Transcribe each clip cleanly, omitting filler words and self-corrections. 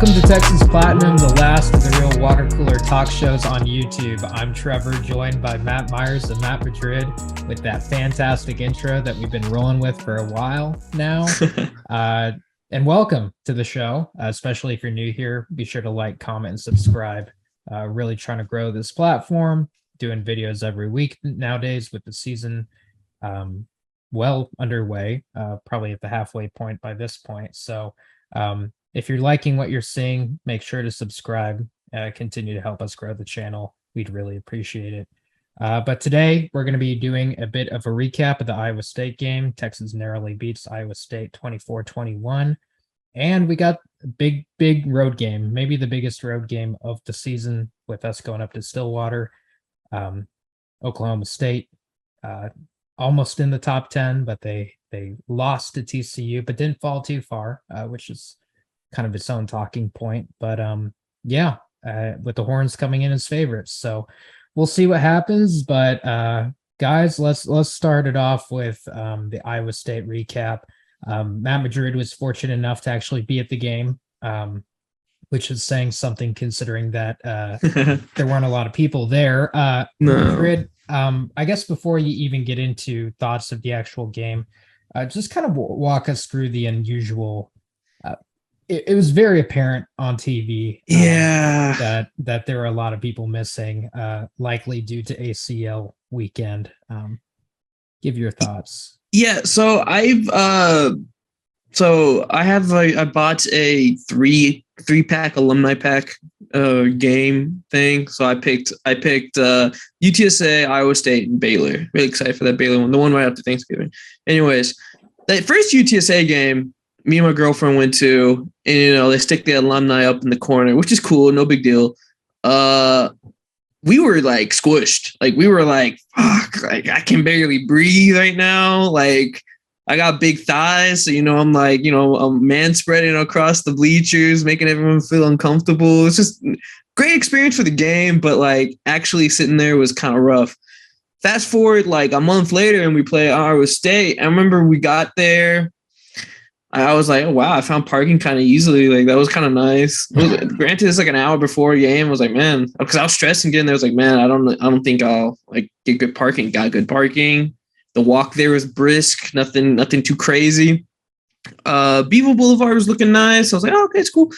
Welcome to Texas Platinum, the last of the real water cooler talk shows on YouTube. I'm Trevor, joined by Matt Myers and Matt Madrid with that fantastic intro that we've been rolling with for a while now. And welcome to the show, especially if you're new here. Be sure to like, comment, and subscribe. Really trying to grow this platform, doing videos every week nowadays with the season well underway, probably at the halfway point by this point. So if you're liking what you're seeing, make sure to subscribe, continue to help us grow the channel. We'd really appreciate it. But today we're going to be doing a bit of a recap of the Iowa State game. Texas narrowly beats Iowa State 24-21. And we got a big road game, maybe the biggest road game of the season, with us going up to Stillwater. Oklahoma State, almost in the top 10, but they lost to TCU, but didn't fall too far, which is kind of its own talking point. But with the Horns coming in as favorites, so we'll see what happens. But guys, let's start it off with the Iowa State recap. Matt Madrid was fortunate enough to actually be at the game, which is saying something considering that there weren't a lot of people there. No. Madrid, I guess before you even get into thoughts of the actual game, just kind of walk us through the unusual. It was very apparent on TV that there were a lot of people missing, likely due to ACL weekend. Give your thoughts. Yeah, so I bought a three pack alumni pack game thing. So I picked UTSA, Iowa State, and Baylor. Really excited for that Baylor one, the one right after Thanksgiving. Anyways, that first UTSA game, me and my girlfriend went to, and they stick the alumni up in the corner, which is cool, no big deal. We were like squished, like we were like, fuck, like I can barely breathe right now. Like I got big thighs, so I'm like, I'm man spreading across the bleachers, making everyone feel uncomfortable. It's just great experience for the game, but like actually sitting there was kind of rough. Fast forward like a month later, and we play Iowa State. I remember we got there. I was like, oh, wow, I found parking kind of easily. Like, that was kind of nice. Granted, it's like an hour before the game. I was like, man, because I was stressing getting there. I was like, man, I don't think I'll like get good parking. Got good parking. The walk there was brisk. Nothing too crazy. Beaver Boulevard was looking nice. I was like, oh, okay, it's cool.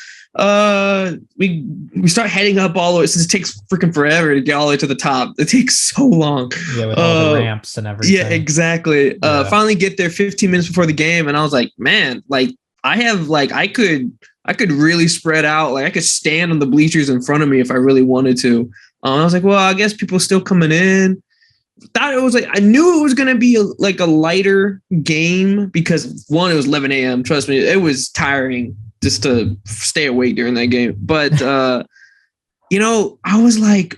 We start heading up all the way, since it takes freaking forever to get all the way to the top. It takes so long. Yeah, with all the ramps and everything. Yeah, exactly. Yeah. Finally get there 15 minutes before the game, and I was like, man, like I could really spread out. Like I could stand on the bleachers in front of me if I really wanted to. I was like, well, I guess people are still coming in. Thought it was like, I knew it was going to be a lighter game because one, it was 11 a.m. Trust me, it was tiring just to stay awake during that game. But, I was like,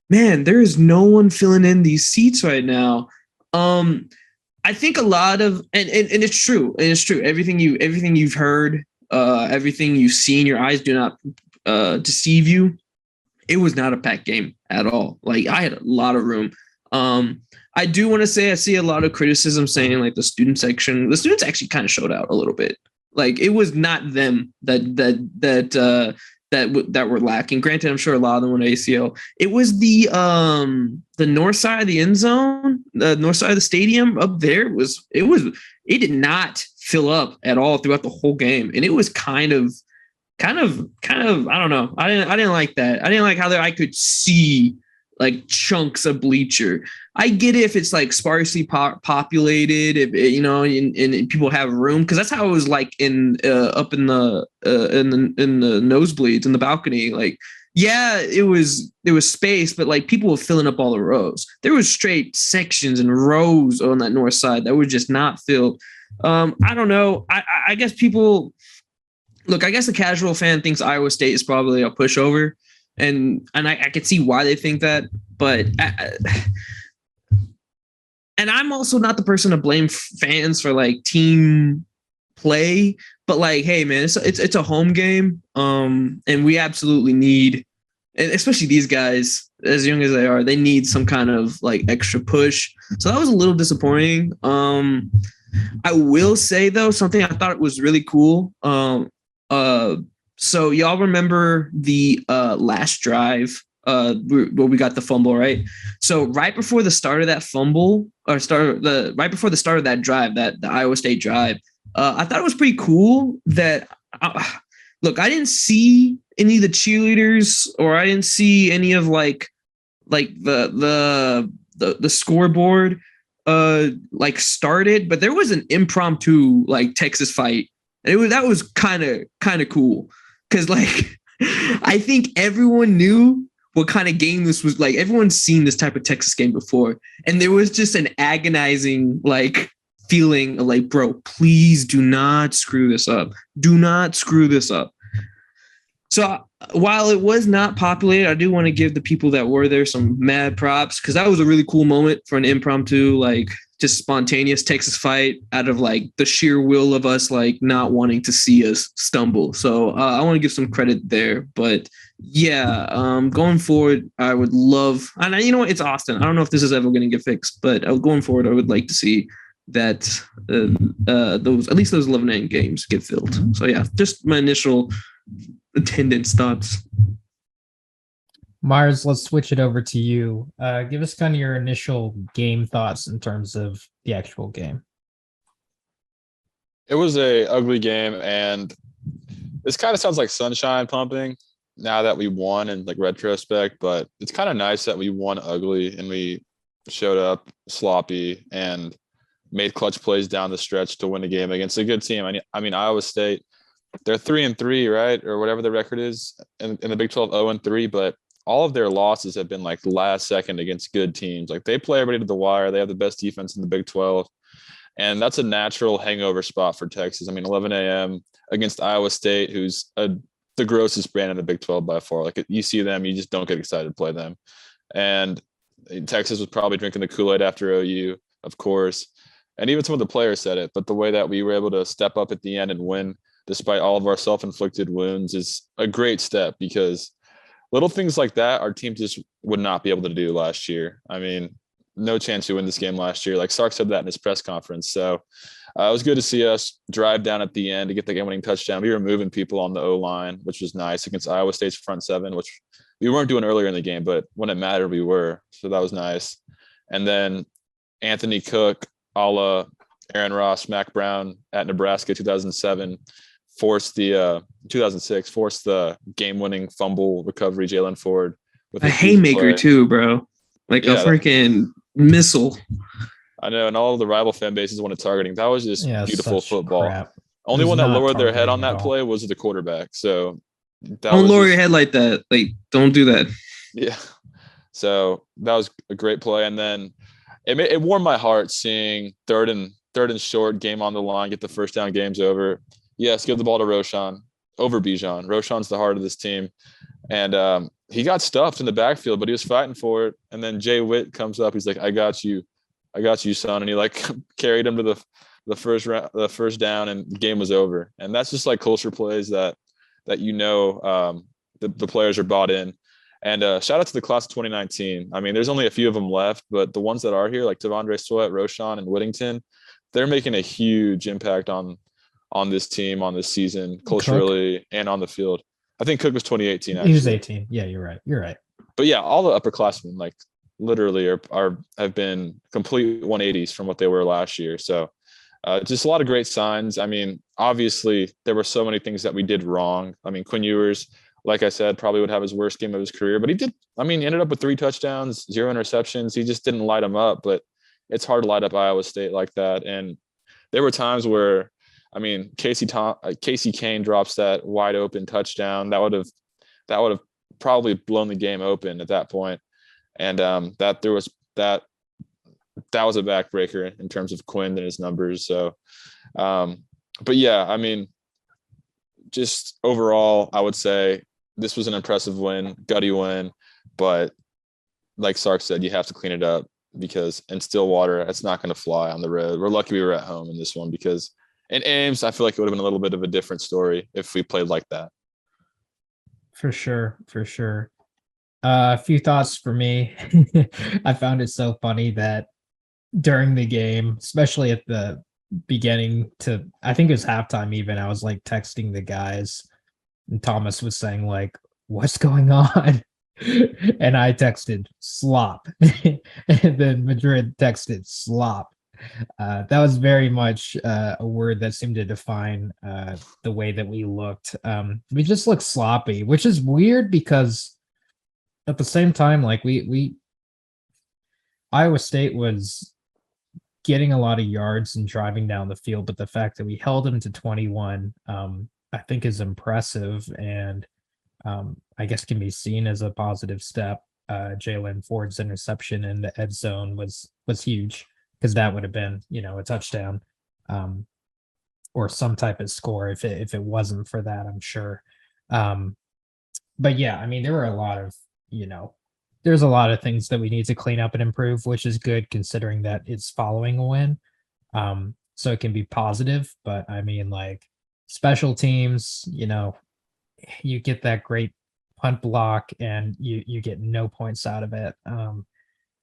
man, there is no one filling in these seats right now. I think a lot of, and it's true. And it's true. Everything you've heard, everything you've seen, your eyes do not deceive you. It was not a packed game at all. Like I had a lot of room. I do want to say I see a lot of criticism saying like the students actually kind of showed out a little bit. Like it was not them that were lacking. Granted, I'm sure a lot of them were ACL. It was the north side of the end zone, the north side of the stadium up there. It did not fill up at all throughout the whole game, and it was kind of I don't know. I didn't like that. I didn't like how I could see like chunks of bleacher. I get it if it's like sparsely populated, if and people have room, because that's how it was like up in the nosebleeds in the balcony. Like, yeah, it was space, but like people were filling up all the rows. There was straight sections and rows on that north side that were just not filled. I don't know. I guess people look. I guess the casual fan thinks Iowa State is probably a pushover. And I could see why they think that, but and I'm also not the person to blame fans for like team play, but like, hey man, it's a home game, and we absolutely need, and especially these guys, as young as they are, they need some kind of like extra push. So that was a little disappointing. I will say though, something I thought was really cool. So y'all remember the last drive where we got the fumble, right? So right before the start of that fumble, right before the start of that drive, that the Iowa State drive, I thought it was pretty cool that look, I didn't see any of the cheerleaders, or I didn't see any of like the scoreboard like started, but there was an impromptu like Texas fight. And that was kind of cool, because like I think everyone knew what kind of game this was. Like, everyone's seen this type of Texas game before, and there was just an agonizing like feeling of like, bro, please do not screw this up. Do not screw this up. So while it was not populated, I do want to give the people that were there some mad props, because that was a really cool moment for an impromptu, like just spontaneous Texas fight out of like the sheer will of us like not wanting to see us stumble. So I want to give some credit there. But yeah, going forward, I would love, and you know what, it's Austin. I don't know if this is ever going to get fixed, but going forward, I would like to see that those, at least those 11 games get filled. So yeah, just my initial attendance thoughts. Myers, let's switch it over to you. Give us kind of your initial game thoughts in terms of the actual game. It was a ugly game, and this kind of sounds like sunshine pumping now that we won in like retrospect, but it's kind of nice that we won ugly and we showed up sloppy and made clutch plays down the stretch to win the game against a good team. I mean, Iowa State, they're 3-3, right? Or whatever the record is in the Big 12, 0-3, but all of their losses have been like last second against good teams. Like, they play everybody to the wire. They have the best defense in the Big 12. And that's a natural hangover spot for Texas. I mean, 11 a.m. against Iowa State, who's the grossest brand in the Big 12 by far. Like, you see them, you just don't get excited to play them. And Texas was probably drinking the Kool-Aid after OU, of course. And even some of the players said it. But the way that we were able to step up at the end and win despite all of our self-inflicted wounds is a great step, because little things like that our team just would not be able to do last year. I mean, no chance to win this game last year. Like, Sark said that in his press conference. So it was good to see us drive down at the end to get the game-winning touchdown. We were moving people on the O-line, which was nice, against Iowa State's front seven, which we weren't doing earlier in the game, but when it mattered, we were. So that was nice. And then Anthony Cook, a la Aaron Ross, Mac Brown at Nebraska 2007, forced the 2006 forced the game-winning fumble recovery, Jalen Ford with a haymaker too, bro. Like, yeah, a freaking missile. I know, and all of the rival fan bases wanted targeting. That was just beautiful football. Crap. Only one that lowered their head on that play was the quarterback. So don't lower your head like that. Like, don't do that. Yeah. So that was a great play, and then it warmed my heart seeing third and short, game on the line, get the first down, game's over. Yes, give the ball to Roshan over Bijan. Roshan's the heart of this team. And he got stuffed in the backfield, but he was fighting for it. And then Jay Witt comes up. He's like, I got you, son. And he like carried him to the first down, and the game was over. And that's just like culture plays that the players are bought in. And shout out to the class of 2019. I mean, there's only a few of them left, but the ones that are here, like Tavondre Sweat, Roshan, and Whittington, they're making a huge impact on this team, on this season, culturally, Cook, and on the field. I think Cook was 2018. Actually. He was 18. Yeah, you're right. But yeah, all the upperclassmen, like, literally have been complete 180s from what they were last year. So just a lot of great signs. I mean, obviously there were so many things that we did wrong. I mean, Quinn Ewers, like I said, probably would have his worst game of his career, but he ended up with 3 touchdowns, 0 interceptions. He just didn't light them up, but it's hard to light up Iowa State like that. And there were times where, I mean, Casey Kane drops that wide open touchdown. That would have probably blown the game open at that point. And that was a backbreaker in terms of Quinn and his numbers. So, but yeah, I mean, just overall, I would say this was an impressive win, gutty win, but like Sark said, you have to clean it up, because in Stillwater, it's not going to fly on the road. We're lucky we were at home in this one, because in Ames, I feel like it would have been a little bit of a different story if we played like that. For sure. A few thoughts for me. I found it so funny that during the game, especially at the beginning I think it was halftime even, I was like texting the guys And Thomas was saying like, "What's going on?" And I texted slop, and then Madrid texted slop. That was very much a word that seemed to define the way that we looked. We just looked sloppy, which is weird because at the same time, like we Iowa State was getting a lot of yards and driving down the field, but the fact that we held them to 21, I think is impressive and I guess can be seen as a positive step. Jalen Ford's interception in the end zone was huge because that would have been, a touchdown um, or some type of score if it wasn't for that, I'm sure. Um, but yeah, I mean, there were a lot of, there's a lot of things that we need to clean up and improve, which is good considering that it's following a win. So it can be positive, but I mean, like special teams, you get that great punt block and you get no points out of it.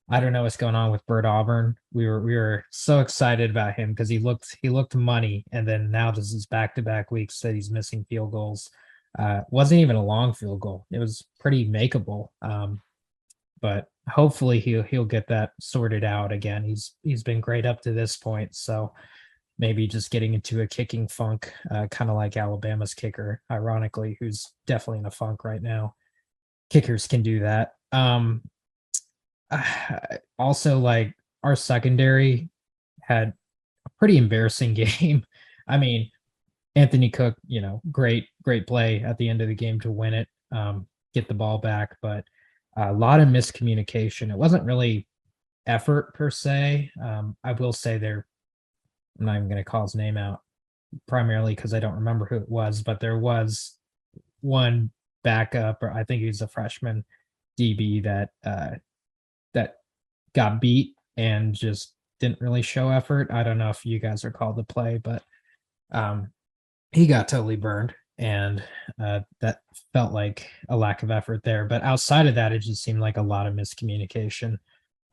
I don't know what's going on with Bert Auburn. We were so excited about him because he looked money, and then now this is back-to-back weeks that he's missing field goals. Wasn't even a long field goal. It was pretty makeable. But hopefully he'll get that sorted out again. He's been great up to this point, so maybe just getting into a kicking funk, kind of like Alabama's kicker, ironically, who's definitely in a funk right now. Kickers can do that. Also, like our secondary had a pretty embarrassing game. I mean, Anthony Cook, great play at the end of the game to win it, get the ball back, but a lot of miscommunication. It wasn't really effort per se. I will say I'm not even going to call his name out primarily because I don't remember who it was, but there was one backup, or I think he was a freshman DB that got beat and just didn't really show effort. I don't know if you guys are called to play, but he got totally burned, and that felt like a lack of effort there. But outside of that, it just seemed like a lot of miscommunication.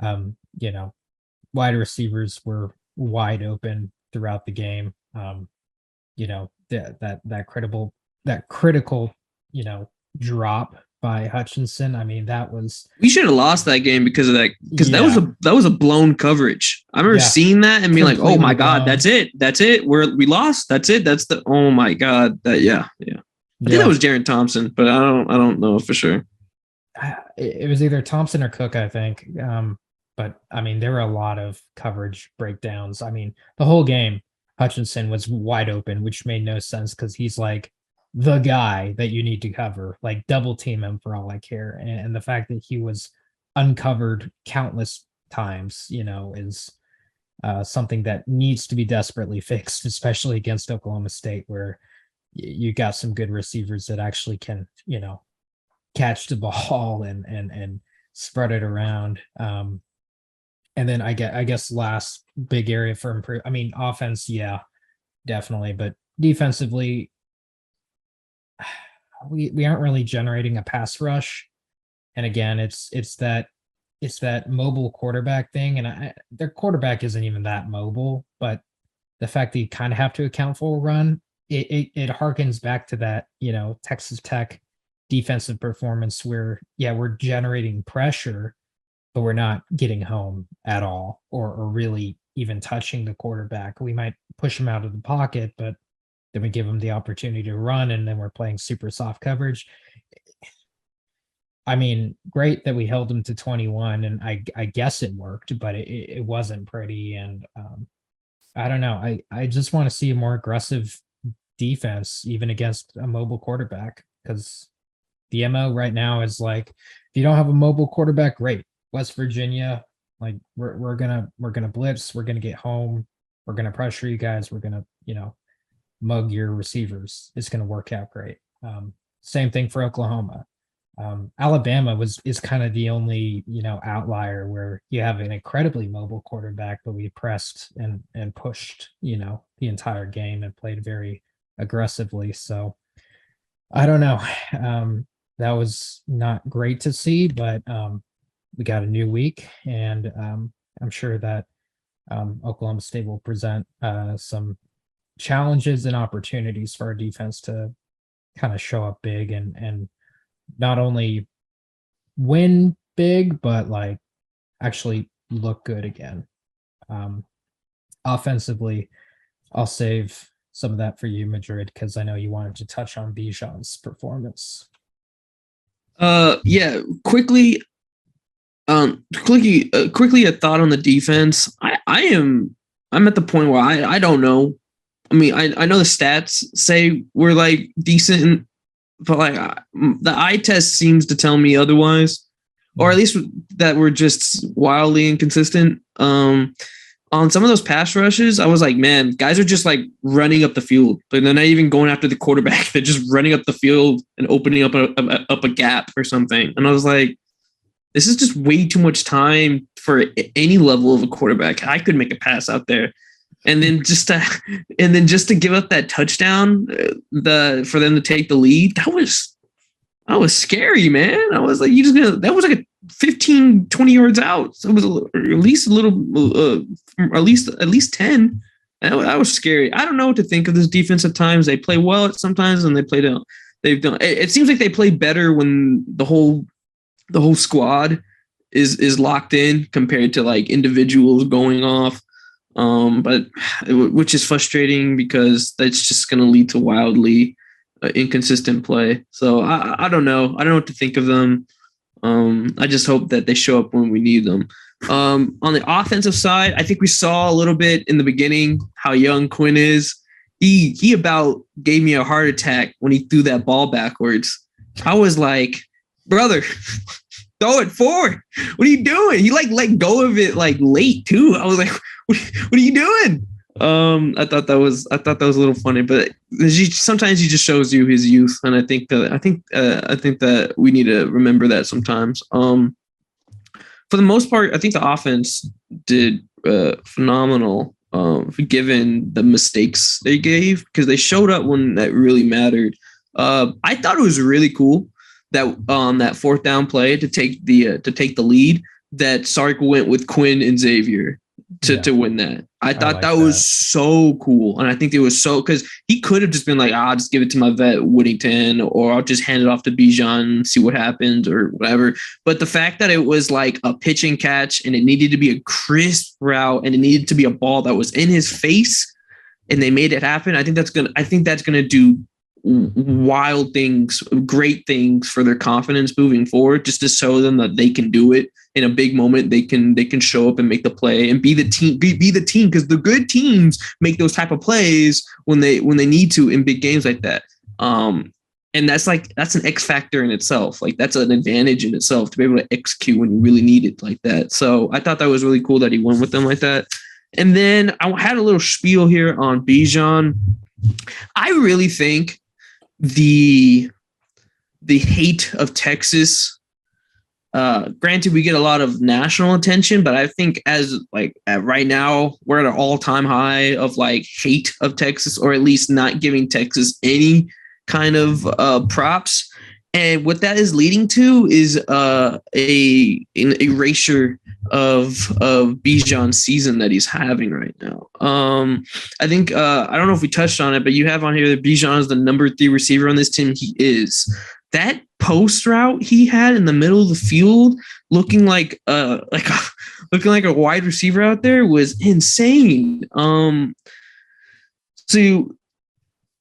Wide receivers were wide open throughout the game. That critical, drop by Hutchinson. I mean, that was We should have lost that game because of that. Because that was a blown coverage. I remember seeing that and being like, "Oh my god, that's it. We lost. That's it. That's the. Oh my god. That yeah. I think that was Jaron Thompson, but I don't know for sure. It was either Thompson or Cook, I think. But I mean, there were a lot of coverage breakdowns. I mean, the whole game, Hutchinson was wide open, which made no sense because he's like the guy that you need to cover, like double team him for all I care. And the fact that he was uncovered countless times, is something that needs to be desperately fixed, especially against Oklahoma State, where you got some good receivers that actually can, catch the ball and spread it around. And then I guess last big area for improve. I mean, offense, yeah, definitely, but defensively, we aren't really generating a pass rush. And again, it's that mobile quarterback thing, and their quarterback isn't even that mobile, but the fact that you kind of have to account for a run, it harkens back to that, Texas Tech defensive performance where we're generating pressure but we're not getting home at all or really even touching the quarterback. We might push him out of the pocket, but then we give him the opportunity to run, and then we're playing super soft coverage. I mean, great that we held him to 21, and I guess it worked, but it wasn't pretty. And I don't know. I just want to see a more aggressive defense, even against a mobile quarterback, because the MO right now is like, if you don't have a mobile quarterback, great. West Virginia, like we're gonna blitz, we're gonna get home, we're gonna pressure you guys, we're gonna mug your receivers. It's gonna work out great. Same thing for Oklahoma. Alabama is kind of the only outlier where you have an incredibly mobile quarterback, but we pressed and pushed the entire game and played very aggressively. So I don't know. That was not great to see, but we got a new week, and I'm sure that Oklahoma State will present some challenges and opportunities for our defense to kind of show up big and not only win big, but like actually look good again. Offensively, I'll save some of that for you, Madrid, because I know you wanted to touch on Bijan's performance. Yeah, quickly a thought on the defense. I'm at the point where I don't know. I mean, I know the stats say we're like decent, but like the eye test seems to tell me otherwise, or at least that we're just wildly inconsistent. On some of those pass rushes, I was like, man, guys are just like running up the field. Like they're not even going after the quarterback. They're just running up the field and opening up a gap or something. And I was like, this is just way too much time for any level of a quarterback. I could make a pass out there. And then just to give up that touchdown, for them to take the lead, that was scary, man. I was like, that was like a 15, 20 yards out. So it was at least 10. That was scary. I don't know what to think of this defense at times. They play well at sometimes and they play down. It seems like they play better when the whole squad is locked in compared to like individuals going off. But which is frustrating because that's just going to lead to wildly inconsistent play. So I don't know. I don't know what to think of them. I just hope that they show up when we need them. On the offensive side, I think we saw a little bit in the beginning how young Quinn is. He about gave me a heart attack when he threw that ball backwards. I was like, brother, throw it forward. What are you doing? He like let go of it like late too. I was like, what are you doing? I thought that was a little funny, but sometimes he just shows you his youth, and I think that we need to remember that sometimes. For the most part, I think the offense did phenomenal, given the mistakes they gave, because they showed up when that really mattered. I thought it was really cool that on that fourth down play to take the lead, that Sark went with Quinn and Xavier to win that. I thought that was so cool. And I think it was so, because he could have just been like, I'll just give it to my vet Whittington, or I'll just hand it off to Bijan, see what happens or whatever. But the fact that it was like a pitch and catch, and it needed to be a crisp route, and it needed to be a ball that was in his face, and they made it happen. I think that's gonna do wild things, great things for their confidence moving forward, just to show them that they can do it in a big moment. They can show up and make the play and be the team, because the good teams make those type of plays when they need to in big games like that. And that's an X factor in itself. Like that's an advantage in itself to be able to execute when you really need it like that. So I thought that was really cool that he went with them like that. And then I had a little spiel here on Bijan. I really think the hate of Texas, granted we get a lot of national attention, but I think right now we're at an all-time high of like hate of Texas, or at least not giving Texas any kind of props. And what that is leading to is an erasure of Bijan's season that he's having right now. I think I don't know if we touched on it, but you have on here that Bijan is the number 3 receiver on this team. He is. That post route he had in the middle of the field, looking like a wide receiver out there, was insane. So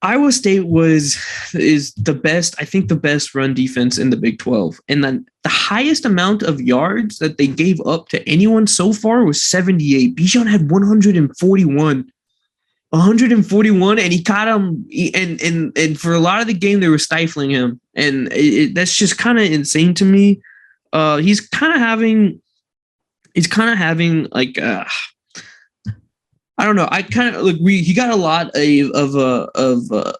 Iowa State is the best, I think the best run defense in the Big 12. And then the highest amount of yards that they gave up to anyone so far was 78. Bijan had 141. And he caught him, and for a lot of the game they were stifling him. And that's just kind of insane to me. He's kind of having like I don't know. I kind of he got a lot of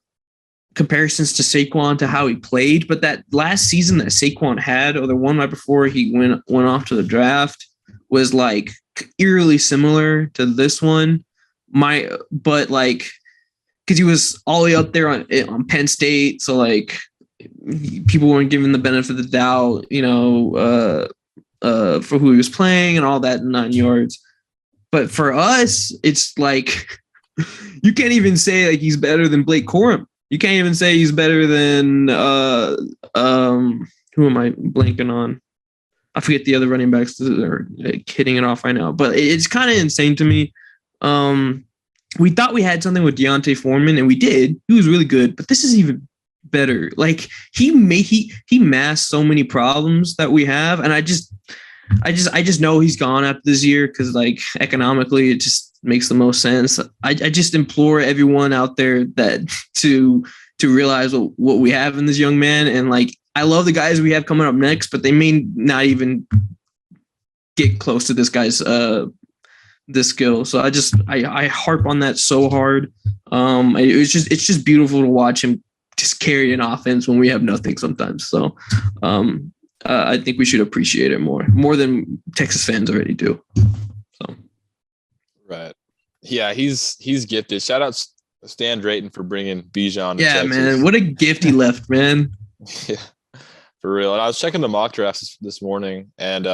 comparisons to Saquon, to how he played, but that last season that Saquon had, or the one right before he went off to the draft, was like eerily similar to this one. But like, because he was all the way up there on Penn State, so like people weren't giving the benefit of the doubt, for who he was playing and all that in 9 yards. But for us, it's like you can't even say like he's better than Blake Corum. You can't even say he's better than who am I blanking on? I forget the other running backs that are hitting it off right now, but it's kind of insane to me. We thought we had something with Deontay Foreman, and we did. He was really good, but this is even better. Like he masked so many problems that we have, and I just know he's gone after this year because like economically it just makes the most sense. I just implore everyone out there that to realize what we have in this young man, and like I love the guys we have coming up next, but they may not even get close to this guy's this skill. So I harp on that so hard. It's just beautiful to watch him just carry an offense when we have nothing sometimes. So I think we should appreciate it more than Texas fans already do. So right. Yeah, he's gifted. Shout out Stan Drayton for bringing Bijan to yeah, Texas. man. What a gift he left, man. Yeah, for real. And I was checking the mock drafts this morning, and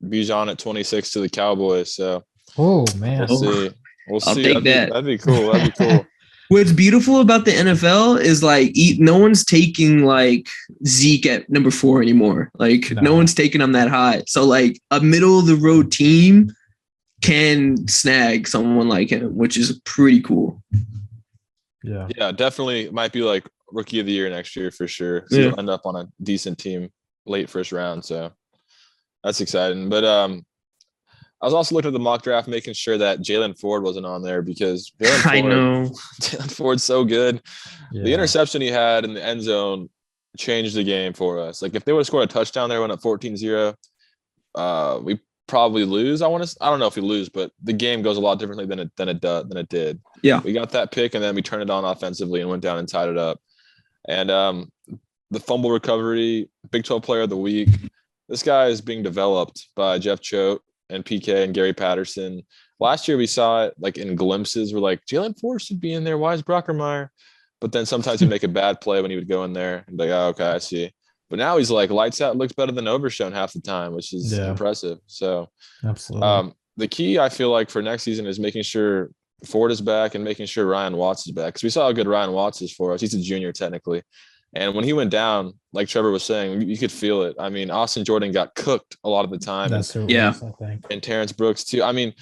Bijan at 26 to the Cowboys. So oh man, we'll see. I'll see. take that. That'd be cool. That'd be cool. What's beautiful about the NFL is like no one's taking like Zeke at number 4 anymore. Like no one's taking him that high. So like a middle of the road team can snag someone like him, which is pretty cool. Yeah, definitely might be like rookie of the year next year for sure. So he'll end up on a decent team late first round. So that's exciting. But I was also looking at the mock draft, making sure that Jalen Ford wasn't on there because Jalen Ford's so good. Yeah. The interception he had in the end zone changed the game for us. Like if they would have scored a touchdown there, went up 14-0, we probably lose. I don't know if we lose, but the game goes a lot differently than it did. Yeah, we got that pick and then we turned it on offensively and went down and tied it up. And the fumble recovery, Big 12 Player of the Week. This guy is being developed by Jeff Choate and PK and Gary Patterson. Last year we saw it like in glimpses. We're like, Jalen Ford should be in there. Why is Brockermeyer? But then sometimes he'd make a bad play when he would go in there and be like, oh, okay, I see. But now he's like lights out, looks better than Overshown half the time, which is impressive. So absolutely. The key I feel like for next season is making sure Ford is back and making sure Ryan Watts is back. Because we saw how good Ryan Watts is for us. He's a junior technically. And when he went down, like Trevor was saying, you could feel it. I mean, Austin Jordan got cooked a lot of the time. That's I think. And Terrence Brooks too. I mean,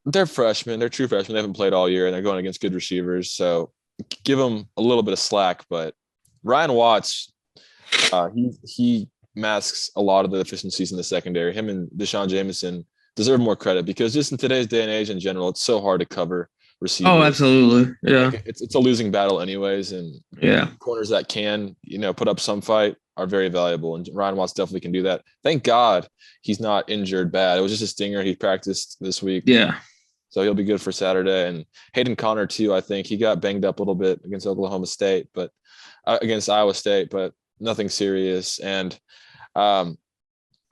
they're freshmen. They're true freshmen. They haven't played all year, and they're going against good receivers. So give them a little bit of slack. But Ryan Watts, he masks a lot of the deficiencies in the secondary. Him and Deshaun Jameson deserve more credit because just in today's day and age in general, it's so hard to cover receivers. Oh, absolutely. Yeah. Like it's a losing battle anyways. And corners that can, put up some fight are very valuable. And Ryan Watts definitely can do that. Thank God he's not injured bad. It was just a stinger. He practiced this week. Yeah. So he'll be good for Saturday. And Hayden Connor too, I think he got banged up a little bit against Oklahoma State, but against Iowa State, but nothing serious. And I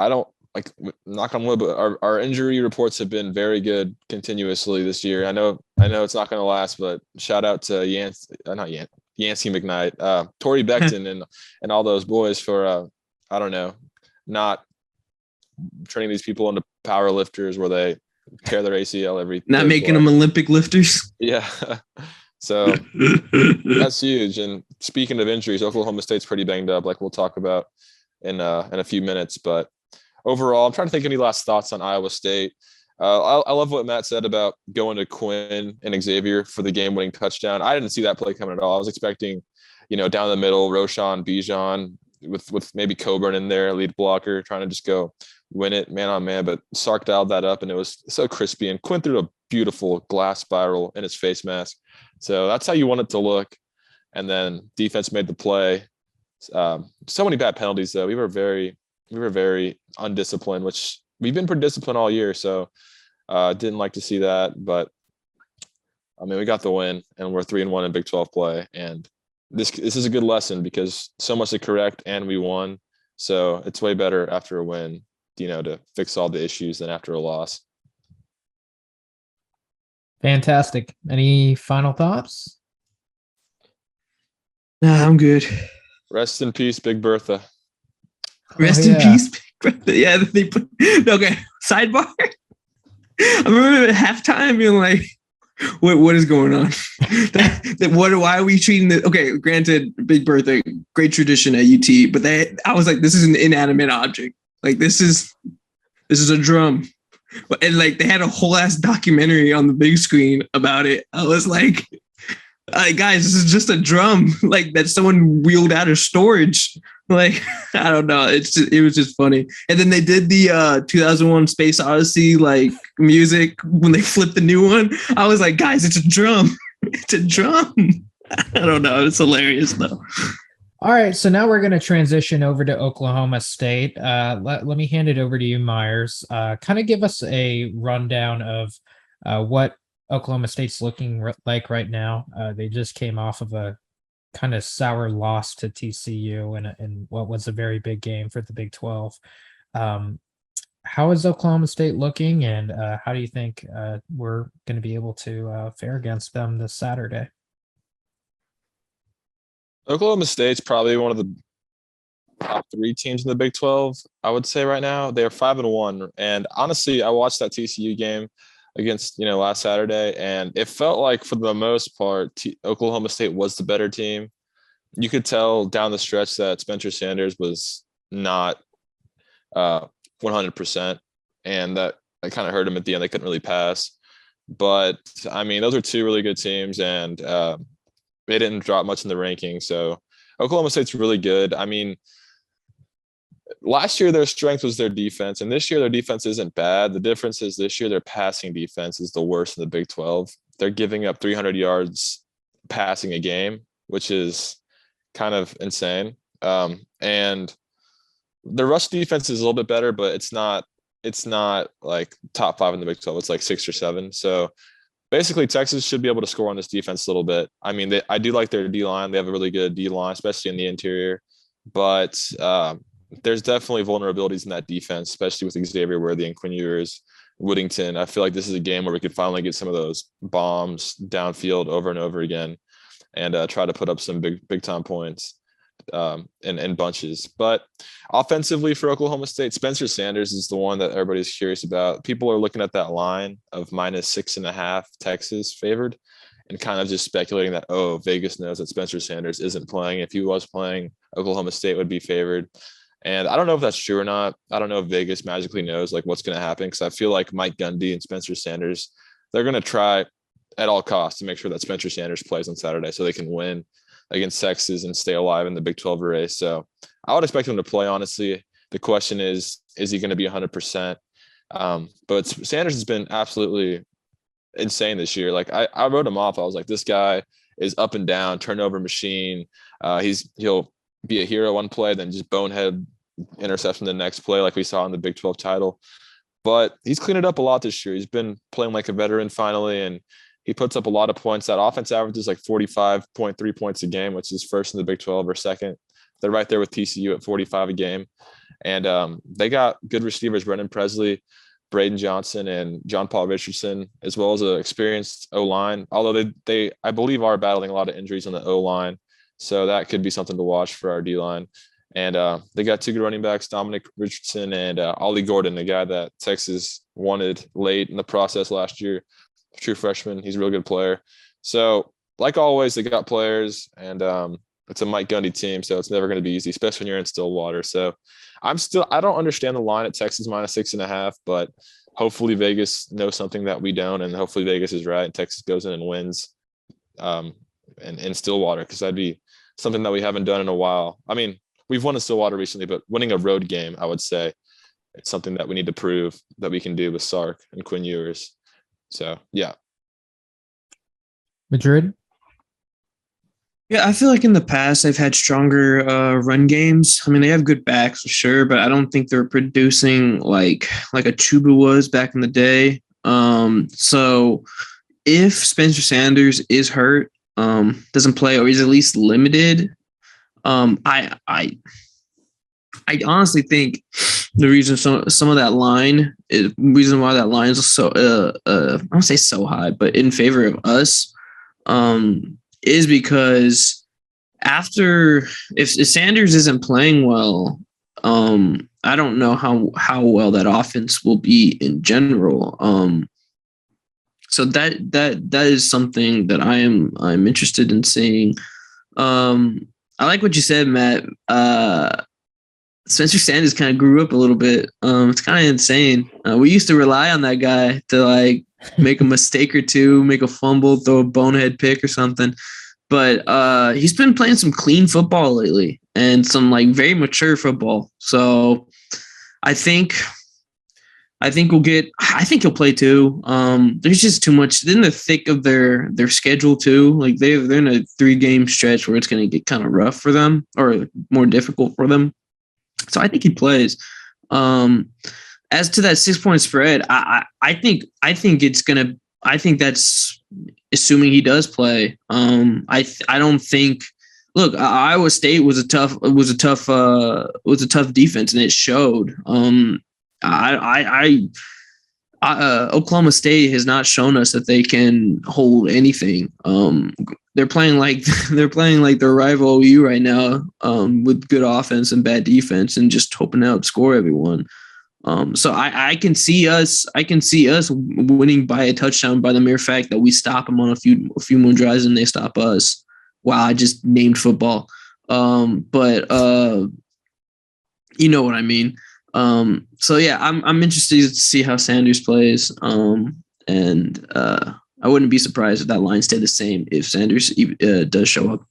don't like knock on wood, but our injury reports have been very good continuously this year. I know it's not going to last, but shout out to Yancey McKnight, Torrey Beckton and all those boys for, not turning these people into power lifters where they tear their ACL not making them Olympic lifters. Yeah. So that's huge. And speaking of injuries, Oklahoma State's pretty banged up, like we'll talk about in a few minutes. But overall, I'm trying to think any last thoughts on Iowa State. I love what Matt said about going to Quinn and Xavier for the game-winning touchdown. I didn't see that play coming at all. I was expecting, down the middle, Roshan, Bijan, with maybe Coburn in there, lead blocker, trying to just go win it man on man. But Sark dialed that up, and it was so crispy. And Quinn threw a beautiful glass spiral in his face mask. So that's how you want it to look. And then defense made the play. So many bad penalties, though. We were very undisciplined, which we've been pretty disciplined all year. So didn't like to see that. But, I mean, we got the win, and we're 3-1 in Big 12 play. And this is a good lesson because so much to correct, and we won. So it's way better after a win, to fix all the issues than after a loss. Fantastic. Any final thoughts? Nah, I'm good. Rest in peace, Big Bertha. Rest in peace, Big Bertha. Yeah, they put okay. Sidebar. I remember at halftime being like, What is going on? Why are we treating this? Okay, granted, Big Bertha, great tradition at UT, but I was like, this is an inanimate object. Like this is a drum, and like they had a whole ass documentary on the big screen about it. I was like, guys, this is just a drum, like that someone wheeled out of storage. Like, I don't know. It was just funny. And then they did the 2001 Space Odyssey like music when they flipped the new one. I was like, guys, it's a drum. It's a drum. I don't know. It's hilarious though. All right, so now we're going to transition over to Oklahoma State. Let me hand it over to you, Myers. Kind of give us a rundown of what Oklahoma State's looking like right now. They just came off of a kind of sour loss to TCU in what was a very big game for the Big 12. How is Oklahoma State looking, and how do you think we're going to be able to fare against them this Saturday? Oklahoma State's probably one of the top 3 teams in the Big 12, I would say right now. They're 5-1. And honestly, I watched that TCU game against, last Saturday, and it felt like for the most part, Oklahoma State was the better team. You could tell down the stretch that Spencer Sanders was not 100%, and that kind of hurt him at the end. They couldn't really pass. But, I mean, those are 2 really good teams, and they didn't drop much in the rankings. So Oklahoma State's really good. I mean, last year their strength was their defense, and this year their defense isn't bad. The difference is this year their passing defense is the worst in the Big 12. They're giving up 300 yards passing a game, which is kind of insane. And the rush defense is a little bit better, but it's not like top 5 in the Big 12. It's like 6 or 7. So basically, Texas should be able to score on this defense a little bit. I mean, I do like their D-line. They have a really good D-line, especially in the interior. But there's definitely vulnerabilities in that defense, especially with Xavier Worthy and Quinn Ewers, Whittington. I feel like this is a game where we could finally get some of those bombs downfield over and over again and try to put up some big-time points in bunches. But offensively for Oklahoma State, Spencer Sanders is the one that everybody's curious about. People are looking at that line of -6.5 Texas favored and kind of just speculating that, Vegas knows that Spencer Sanders isn't playing. If he was playing, Oklahoma State would be favored. And I don't know if that's true or not. I don't know if Vegas magically knows like what's going to happen, because I feel like Mike Gundy and Spencer Sanders, they're going to try at all costs to make sure that Spencer Sanders plays on Saturday so they can win against Texas and stay alive in the Big 12 race. So I would expect him to play, honestly. The question is he going to be 100%? But Sanders has been absolutely insane this year. Like I wrote him off. I was like, this guy is up and down, turnover machine. He'll be a hero one play, then just bonehead interception the next play, like we saw in the Big 12 title. But he's cleaned it up a lot this year. He's been playing like a veteran finally, and he puts up a lot of points. That offense averages like 45.3 points a game, which is first in the Big 12 or second. They're right there with TCU at 45 a game. And they got good receivers, Brendan Presley, Braden Johnson, and John Paul Richardson, as well as an experienced O-line, although they I believe are battling a lot of injuries on the O-line. So that could be something to watch for our D-line. And they got 2 good running backs, Dominic Richardson and Ollie Gordon, the guy that Texas wanted late in the process last year. True freshman. He's a real good player. So like always, they got players, and it's a Mike Gundy team, so it's never going to be easy, especially when you're in Stillwater. So I don't understand the line at Texas -6.5, but hopefully Vegas knows something that we don't, and hopefully Vegas is right and Texas goes in and wins in Stillwater, because that'd be something that we haven't done in a while. I mean, we've won in Stillwater recently, but winning a road game, I would say it's something that we need to prove that we can do with Sark and Quinn Ewers. So, yeah. Madrid? Yeah, I feel like in the past they've had stronger run games. I mean, they have good backs for sure, but I don't think they're producing like a Chuba was back in the day. So if Spencer Sanders is hurt, doesn't play, or is at least limited, I honestly think the reason some of that line is reason why that line is so I don't say so high, but in favor of us, is because if Sanders isn't playing well, I don't know how well that offense will be in general. So that is something that I'm interested in seeing. I like what you said, Matt. Spencer Sanders kind of grew up a little bit. It's kind of insane. We used to rely on that guy to like make a mistake or two, make a fumble, throw a bonehead pick or something. But he's been playing some clean football lately and some like very mature football. So I think he'll play too. There's just too much in the thick of their schedule too. Like they're in a 3-game stretch where it's going to get kind of rough for them or more difficult for them. So I think he plays. As to that 6-point spread, I think that's assuming he does play. I don't think. Look, Iowa State was a tough defense, and it showed. Oklahoma State has not shown us that they can hold anything. They're playing like their rival OU right now, with good offense and bad defense, and just hoping to outscore everyone. So I can see us winning by a touchdown by the mere fact that we stop them on a few more drives and they stop us. Wow, I just named football. But you know what I mean. So yeah, I'm interested to see how Sanders plays. And I wouldn't be surprised if that line stayed the same if Sanders does show up.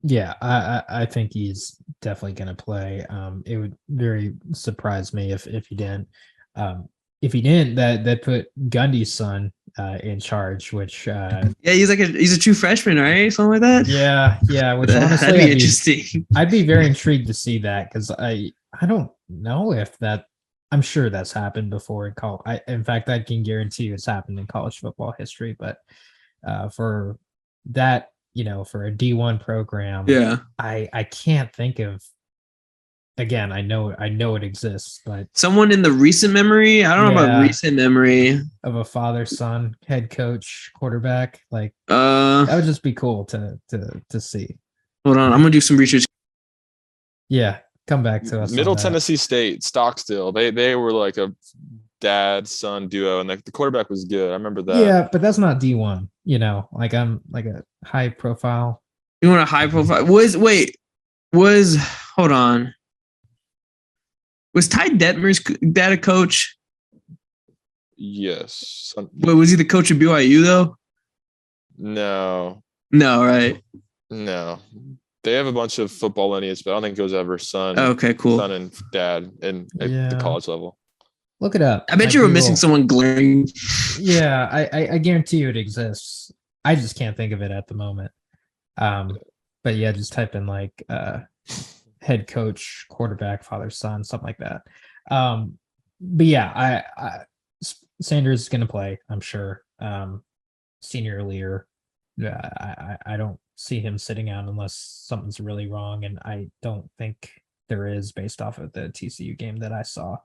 Yeah, I think he's definitely going to play. It would very surprise me if he didn't. If he didn't, that put Gundy's son in charge, which yeah, he's a true freshman, right? Something like that. Yeah. Which honestly, that'd be interesting. I'd be very intrigued to see that because I don't know if that. I'm sure that's happened before in college. In fact, I can guarantee you it's happened in college football history. But for that, for a D1 program, yeah, I can't think of. Again, I know it exists, but someone in the recent memory, I don't know about recent memory of a father-son head coach quarterback. Like that would just be cool to see. Hold on, I'm gonna do some research. Yeah, come back to us. Middle Tennessee State, Stockstill. They were like a dad-son duo, and the quarterback was good. I remember that. Yeah, but that's not D1. Like I'm like a high profile. You want a high profile? Hold on. Was Ty Detmer's dad a coach? Yes. Wait, was he the coach of BYU though? No, right? No. They have a bunch of football lineage, but I don't think it was ever son. Okay, cool. Son and dad at the college level. Look it up. I bet you were missing someone glaring. Yeah, I guarantee you it exists. I just can't think of it at the moment. But yeah, just type in like head coach, quarterback, father, son, something like that. But yeah, Sanders is going to play, I'm sure. Senior year, I don't see him sitting out unless something's really wrong, and I don't think there is based off of the TCU game that I saw.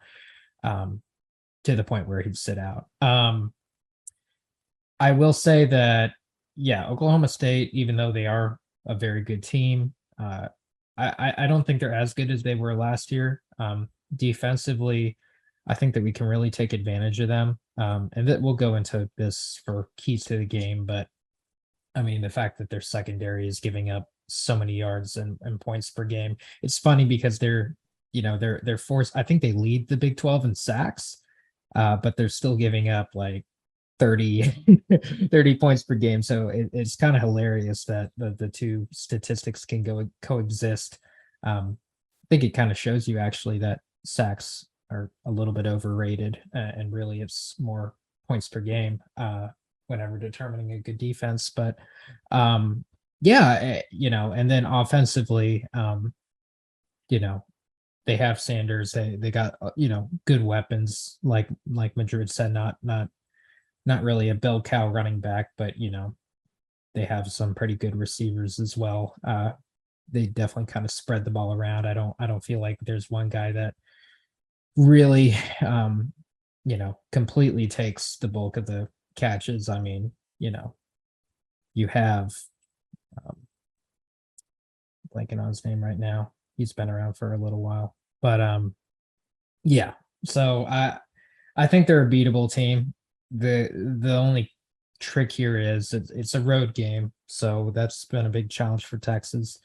To the point where he'd sit out. I will say that, yeah, Oklahoma State, even though they are a very good team, I don't think they're as good as they were last year. Defensively, I think that we can really take advantage of them. And that we'll go into this for keys to the game, but I mean, the fact that their secondary is giving up so many yards and points per game, it's funny because they're forced. I think they lead the Big 12 in sacks, but they're still giving up like 30 points per game. So it's kind of hilarious that the two statistics can coexist. I think it kind of shows you actually that sacks are a little bit overrated, and really it's more points per game whenever determining a good defense. But yeah, and then offensively, they have Sanders. They got good weapons, like Madrid said, not really a bell cow running back, but they have some pretty good receivers as well. They definitely kind of spread the ball around. I don't feel like there's one guy that really completely takes the bulk of the catches. I mean, you have blanking on his name right now. He's been around for a little while, but yeah. So I think they're a beatable team. the only trick here is it's a road game, so that's been a big challenge for Texas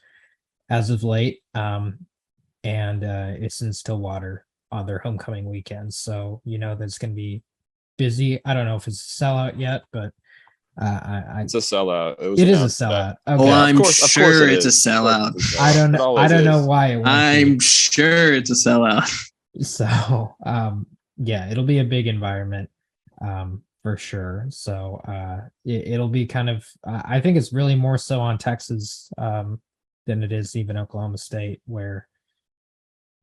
as of late. And it's in Stillwater on their homecoming weekend, so that's going to be busy. I don't know if it's a sellout yet, but it's a sellout. It is a sellout. Okay. Well, I'm of course sure it it's a is. sellout. I don't know. I don't know why it won't I'm be. sure it's a sellout. So, yeah, it'll be a big environment, for sure. So, it'll be kind of. I think it's really more so on Texas, than it is even Oklahoma State, where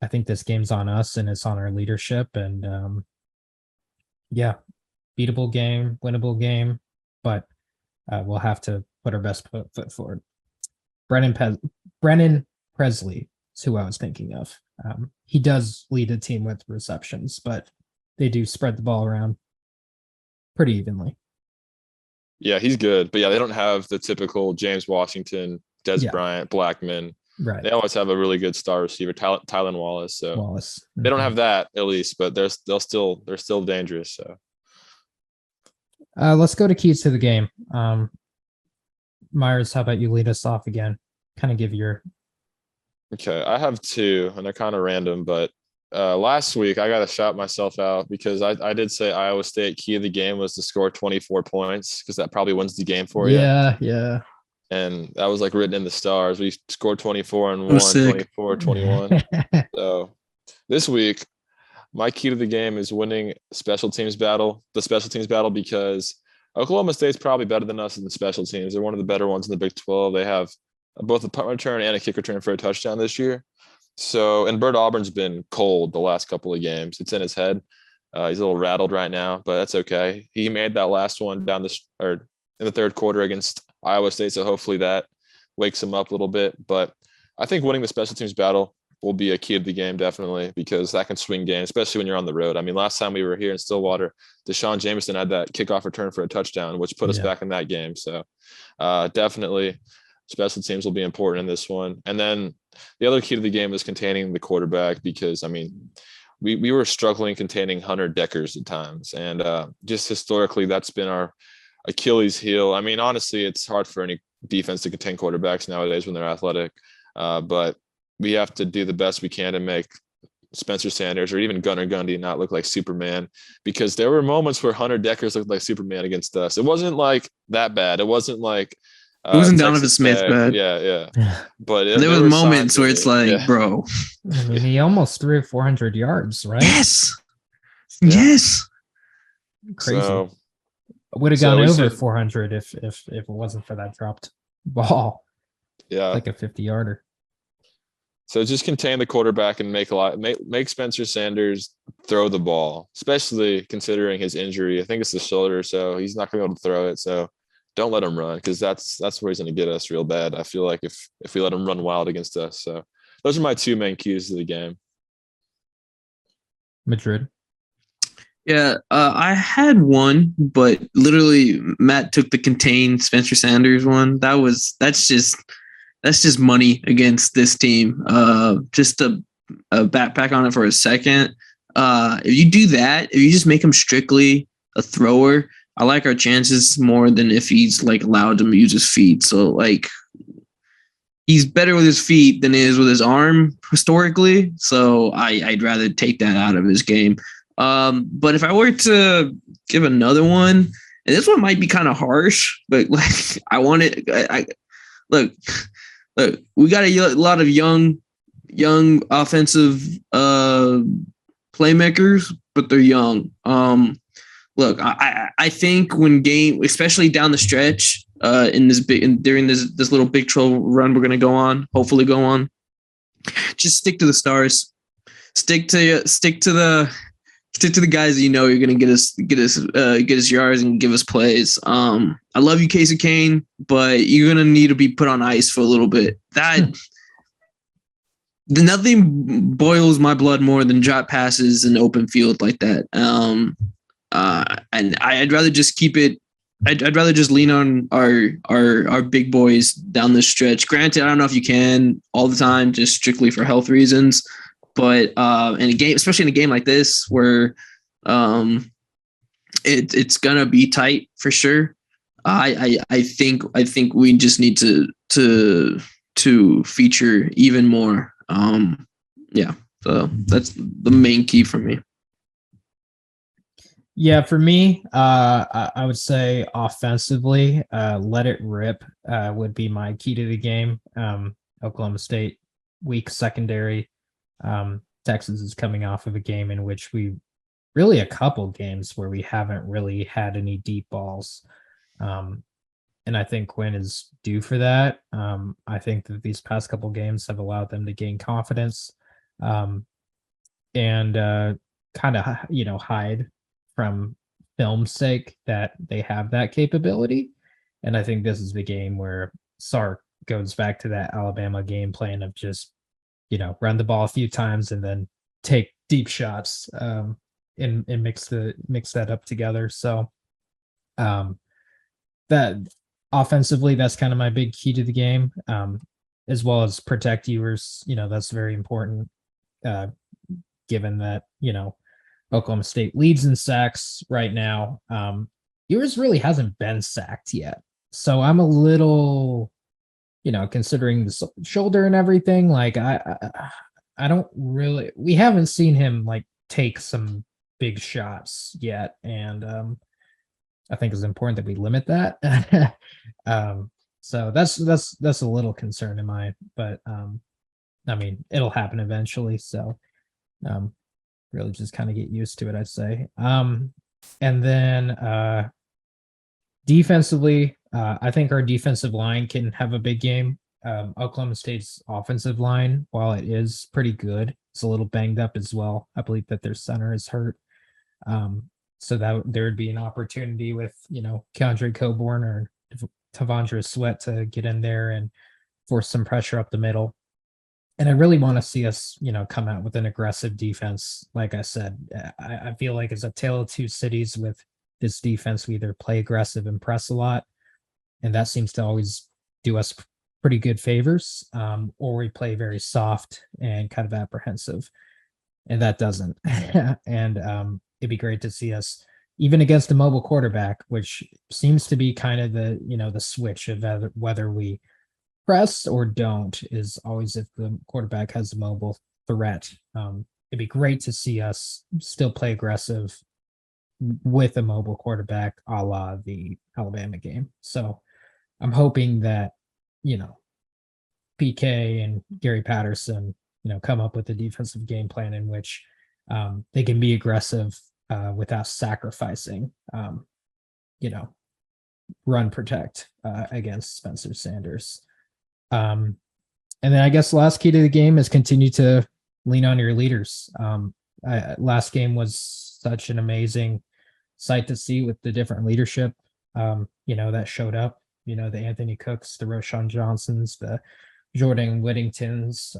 I think this game's on us and it's on our leadership. And yeah, beatable game, winnable game, but we'll have to put our best foot forward. Brennan Presley is who I was thinking of. He does lead a team with receptions, but they do spread the ball around pretty evenly. Yeah, he's good. But yeah, they don't have the typical James Washington, Des Bryant, Blackman. Right. They always have a really good star receiver, Tylan Wallace. So Mm-hmm. They don't have that at least, but they're still dangerous. So let's go to keys to the game. Myers, how about you lead us off again? Kind of give your. Okay, I have two, and they're kind of random, but last week I got to shout myself out because I did say Iowa State key of the game was to score 24 points because that probably wins the game for you. Yeah. And that was like written in the stars. We scored 24 and won 24-21. So this week, my key to the game is winning the special teams battle, because Oklahoma State's probably better than us in the special teams. They're one of the better ones in the Big 12. They have both a punt return and a kick return for a touchdown this year. So, and Bert Auburn's been cold the last couple of games. It's in his head. He's a little rattled right now, but that's okay. He made that last one in the third quarter against Iowa State, so hopefully that wakes him up a little bit. But I think winning the special teams battle will be a key to the game, definitely, because that can swing games, especially when you're on the road. I mean, last time we were here in Stillwater, Deshaun Jameson had that kickoff return for a touchdown, which put us back in that game. So definitely special teams will be important in this one. And then the other key to the game is containing the quarterback, because, I mean, we were struggling containing Hunter Deckers at times. And just historically, that's been our Achilles heel. I mean, honestly, it's hard for any defense to contain quarterbacks nowadays when they're athletic. But we have to do the best we can to make Spencer Sanders or even Gunnar Gundy not look like Superman, because there were moments where Hunter Deckers looked like Superman against us. It wasn't like that bad. It wasn't like it wasn't Donovan Smith bad. Yeah. But there were moments where it's like, bro. I mean, he almost threw 400 yards, right? Yes. Crazy. So, would have gone over 400 if it wasn't for that dropped ball. Yeah, like a 50-yarder. So just contain the quarterback and make Spencer Sanders throw the ball, especially considering his injury. I think it's the shoulder, so he's not going to be able to throw it. So don't let him run, because that's where he's going to get us real bad. I feel like if we let him run wild against us. So those are my two main keys to the game. Madrid. Yeah, I had one, but literally Matt took the contain Spencer Sanders one. That's just money against this team. Just to backpack on it for a second. If you do that, if you just make him strictly a thrower, I like our chances more than if he's like allowed to use his feet. So like he's better with his feet than he is with his arm historically. So I'd rather take that out of his game. But if I were to give another one, and this one might be kind of harsh, but like I want it. Look, we got a lot of young offensive playmakers, but they're young. Look, I think when game, especially down the stretch, during this little Big 12 run we're gonna hopefully go on, just stick to the stars, stick to the guys that you know you're gonna get us yards and give us plays. I love you, Casey Kane, but you're gonna need to be put on ice for a little bit. Nothing boils my blood more than drop passes in open field like that. And I'd rather just keep it. I'd rather just lean on our big boys down the stretch. Granted, I don't know if you can all the time, just strictly for health reasons. But in a game, especially in a game like this, where it's gonna be tight for sure. I think we just need to feature even more. Yeah, so that's the main key for me. Yeah, for me, I would say offensively, let it rip would be my key to the game. Oklahoma State, weak secondary. Texas is coming off of a game in which really a couple games where we haven't really had any deep balls. And I think Quinn is due for that. I think that these past couple games have allowed them to gain confidence and kind of, hide from film's sake that they have that capability. And I think this is the game where Sark goes back to that Alabama game plan of just, run the ball a few times and then take deep shots and mix that up together. So that offensively, that's kind of my big key to the game, as well as protect Ewers. That's very important, given that, Oklahoma State leads in sacks right now. Ewers really hasn't been sacked yet. So I'm a little, considering the shoulder and everything, like I don't really, we haven't seen him like take some big shots yet. And I think it's important that we limit that. So that's a little concern in mine, but I mean, it'll happen eventually. So really just kind of get used to it, I'd say. And then defensively, I think our defensive line can have a big game. Oklahoma State's offensive line, while it is pretty good, it's a little banged up as well. I believe that their center is hurt. So that there would be an opportunity with, Keandre Coburn or Tavondre Sweat to get in there and force some pressure up the middle. And I really want to see us, come out with an aggressive defense. Like I said, I feel like it's a tale of two cities with this defense. We either play aggressive and press a lot, and that seems to always do us pretty good favors, or we play very soft and kind of apprehensive, and that doesn't. And it'd be great to see us even against a mobile quarterback, which seems to be kind of the, the switch of whether we press or don't is always if the quarterback has a mobile threat. It'd be great to see us still play aggressive with a mobile quarterback, a la the Alabama game. So I'm hoping that, PK and Gary Patterson, come up with a defensive game plan in which they can be aggressive without sacrificing, run protect against Spencer Sanders. And then I guess the last key to the game is continue to lean on your leaders. Last game was such an amazing sight to see with the different leadership, that showed up, the Anthony Cooks, the Roshan Johnsons, the Jordan Whittingtons,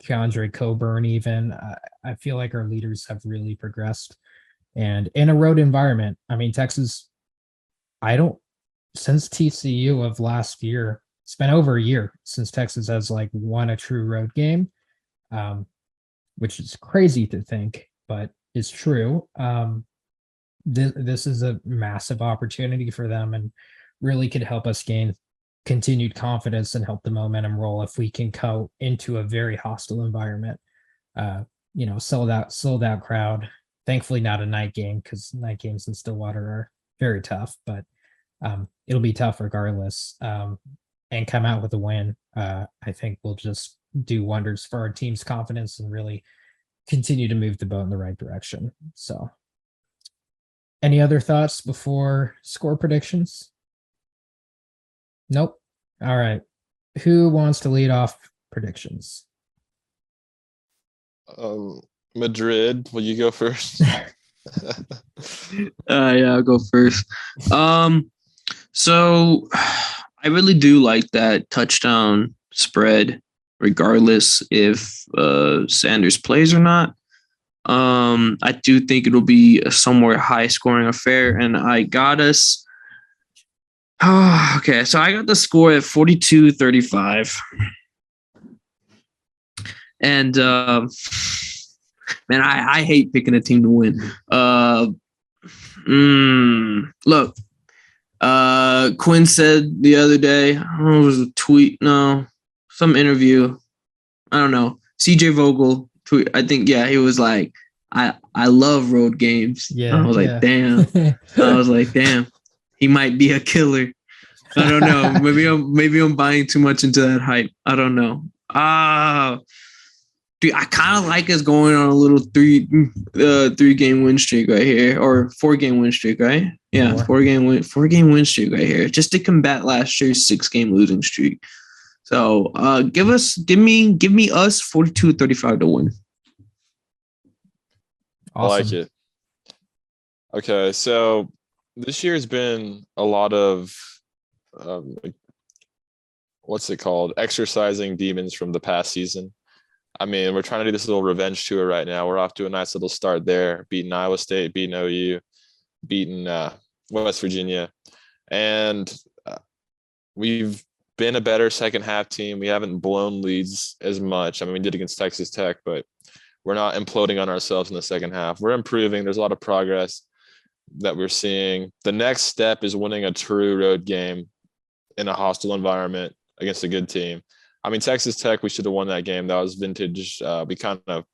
Keandre Coburn even. I feel like our leaders have really progressed. And in a road environment, I mean, Texas, since TCU of last year, it's been over a year since Texas has like won a true road game, which is crazy to think, but it's true. This is a massive opportunity for them and really could help us gain continued confidence and help the momentum roll if we can go into a very hostile environment. Sold out crowd. Thankfully, not a night game because night games in Stillwater are very tough, but it'll be tough regardless. And come out with a win, I think will just do wonders for our team's confidence and really continue to move the boat in the right direction. So, any other thoughts before score predictions? Nope. All right. Who wants to lead off predictions? Madrid, will you go first? Yeah, I'll go first. So I really do like that touchdown spread, regardless if Sanders plays or not. I do think it'll be a somewhat high scoring affair, and I got us. Oh, okay, so I got the score at 42-35. And Man, I hate picking a team to win. Look, Quinn said the other day, I don't know, it was a tweet, no, some interview, I don't know. CJ Vogel tweet, I think, yeah, he was like, I love road games. Yeah. I was like, damn. I was like, damn, he might be a killer. I don't know. Maybe I'm buying too much into that hype. I don't know. Dude, I kind of like us going on a little 3-game win streak right here, or 4-game win streak, right? Yeah, 4-game win streak right here, just to combat last year's 6-game losing streak. So, give me us 42-35 to win. Awesome. I like it. Okay, so this year's been a lot of what's it called? Exercising demons from the past season. I mean, we're trying to do this little revenge tour right now. We're off to a nice little start there, beating Iowa State, beating OU, beating West Virginia. And we've been a better second half team. We haven't blown leads as much. I mean, we did against Texas Tech, but we're not imploding on ourselves in the second half. We're improving. There's a lot of progress that we're seeing. The next step is winning a true road game in a hostile environment against a good team. I mean, Texas Tech, we should have won that game. That was vintage. We kind of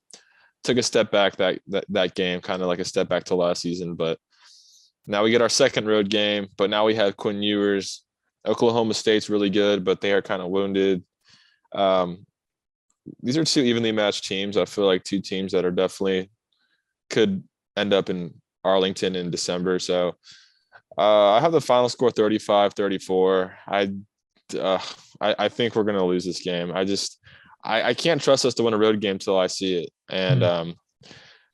took a step back that game, kind of like a step back to last season. But now we get our second road game. But now we have Quinn Ewers. Oklahoma State's really good, but they are kind of wounded. These are two evenly matched teams. I feel like two teams that are definitely could end up in Arlington in December. So I have the final score 35-34. I think we're going to lose this game. I can't trust us to win a road game till I see it. And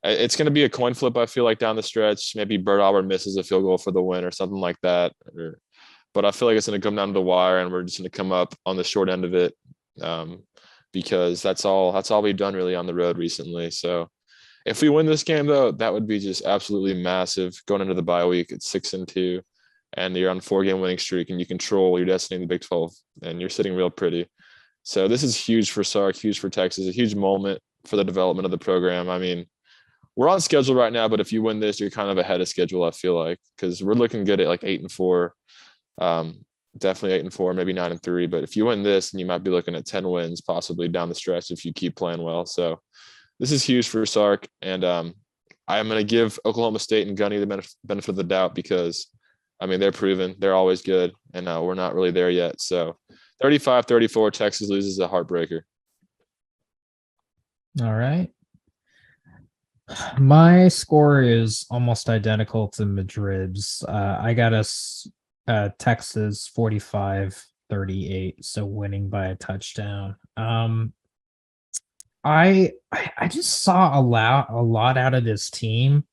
it's going to be a coin flip, I feel like, down the stretch. Maybe Bert Auburn misses a field goal for the win or something like that. But I feel like it's going to come down to the wire, and we're just going to come up on the short end of it because that's all we've done really on the road recently. So if we win this game, though, that would be just absolutely massive going into the bye week. It's 6-2. And you're on a 4-game winning streak, and you control your destiny in the Big 12, and you're sitting real pretty. So this is huge for Sark, huge for Texas, a huge moment for the development of the program. I mean, we're on schedule right now, but if you win this, you're kind of ahead of schedule, I feel like, because we're looking good at like 8-4, definitely 8-4, maybe 9-3. But if you win this, then you might be looking at 10 wins possibly down the stretch if you keep playing well. So this is huge for Sark, and I'm going to give Oklahoma State and Gunny the benefit of the doubt because – I mean, they're proven. They're always good, and we're not really there yet. So 35-34, Texas loses a heartbreaker. All right. My score is almost identical to Madrid's. I got us Texas 45-38, so winning by a touchdown. I just saw a lot out of this team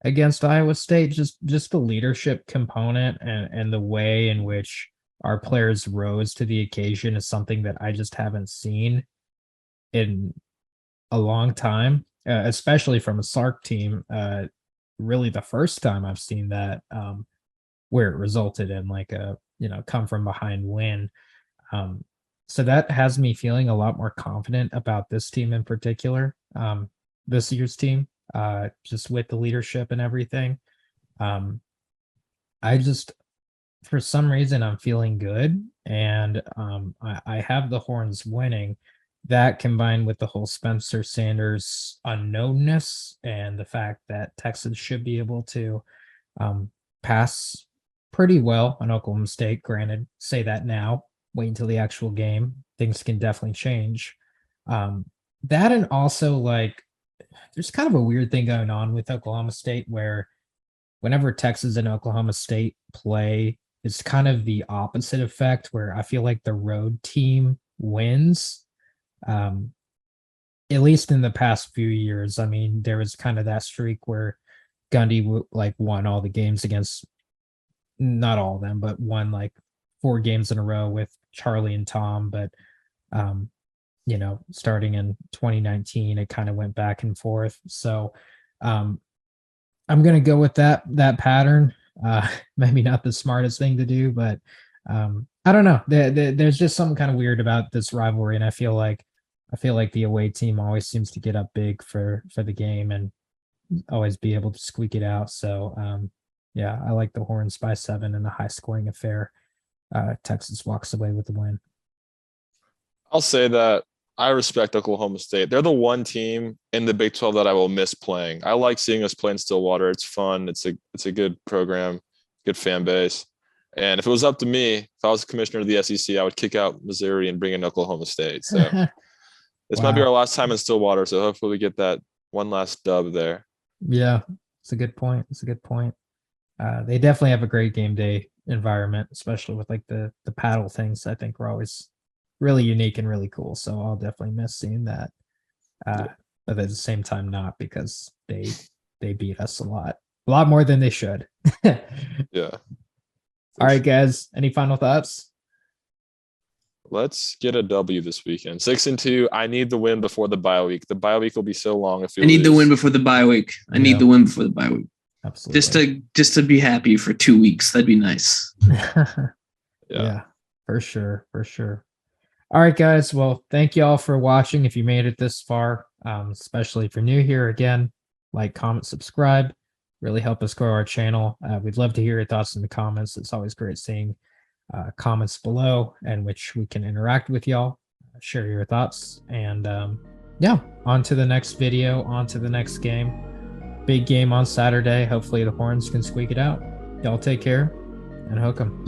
against Iowa State, just the leadership component and the way in which our players rose to the occasion is something that I just haven't seen in a long time, especially from a Sark team. Really the first time I've seen that, where it resulted in like a, come from behind win. So that has me feeling a lot more confident about this team in particular, this year's team. Just with the leadership and everything. I just, for some reason, I'm feeling good, and I have the Horns winning. That combined with the whole Spencer Sanders unknownness and the fact that Texas should be able to pass pretty well on Oklahoma State. Granted, say that now, wait until the actual game. Things can definitely change. That, and also like, there's kind of a weird thing going on with Oklahoma State where whenever Texas and Oklahoma State play, it's kind of the opposite effect where I feel like the road team wins. At least in the past few years. I mean, there was kind of that streak where Gundy won all the games against, not all of them, but won like 4 games in a row with Charlie and Tom. But starting in 2019, it kind of went back and forth. So I'm going to go with that pattern. Maybe not the smartest thing to do, but I don't know. There's just something kind of weird about this rivalry. And I feel like I feel like the away team always seems to get up big for the game and always be able to squeak it out. So yeah, I like the Horns by 7 in a high scoring affair. Texas walks away with the win. I'll say that I respect Oklahoma State. They're the one team in the Big 12 that I will miss playing. I like seeing us play in Stillwater. It's fun. It's a good program, good fan base. And if it was up to me, if I was commissioner of the SEC, I would kick out Missouri and bring in Oklahoma State. So this might be our last time in Stillwater. So hopefully we get that one last dub there. Yeah, it's a good point. It's a good point. They definitely have a great game day environment, especially with like the paddle things. I think were always really unique and really cool. So I'll definitely miss seeing that. But at the same time, not, because they beat us a lot more than they should. Yeah. All right, guys. Any final thoughts? Let's get a W this weekend. 6-2. I need the win before the bye week. The bye week will be so long if I need the win before the bye week. I need the win before the bye week. Absolutely. Just to be happy for 2 weeks. That'd be nice. Yeah, for sure. For sure. All right, guys. Well, thank you all for watching. If you made it this far, especially if you're new here, again, like, comment, subscribe. Really help us grow our channel. We'd love to hear your thoughts in the comments. It's always great seeing comments below in which we can interact with y'all, share your thoughts, and yeah, on to the next video, on to the next game. Big game on Saturday. Hopefully the Horns can squeak it out. Y'all take care and hook 'em.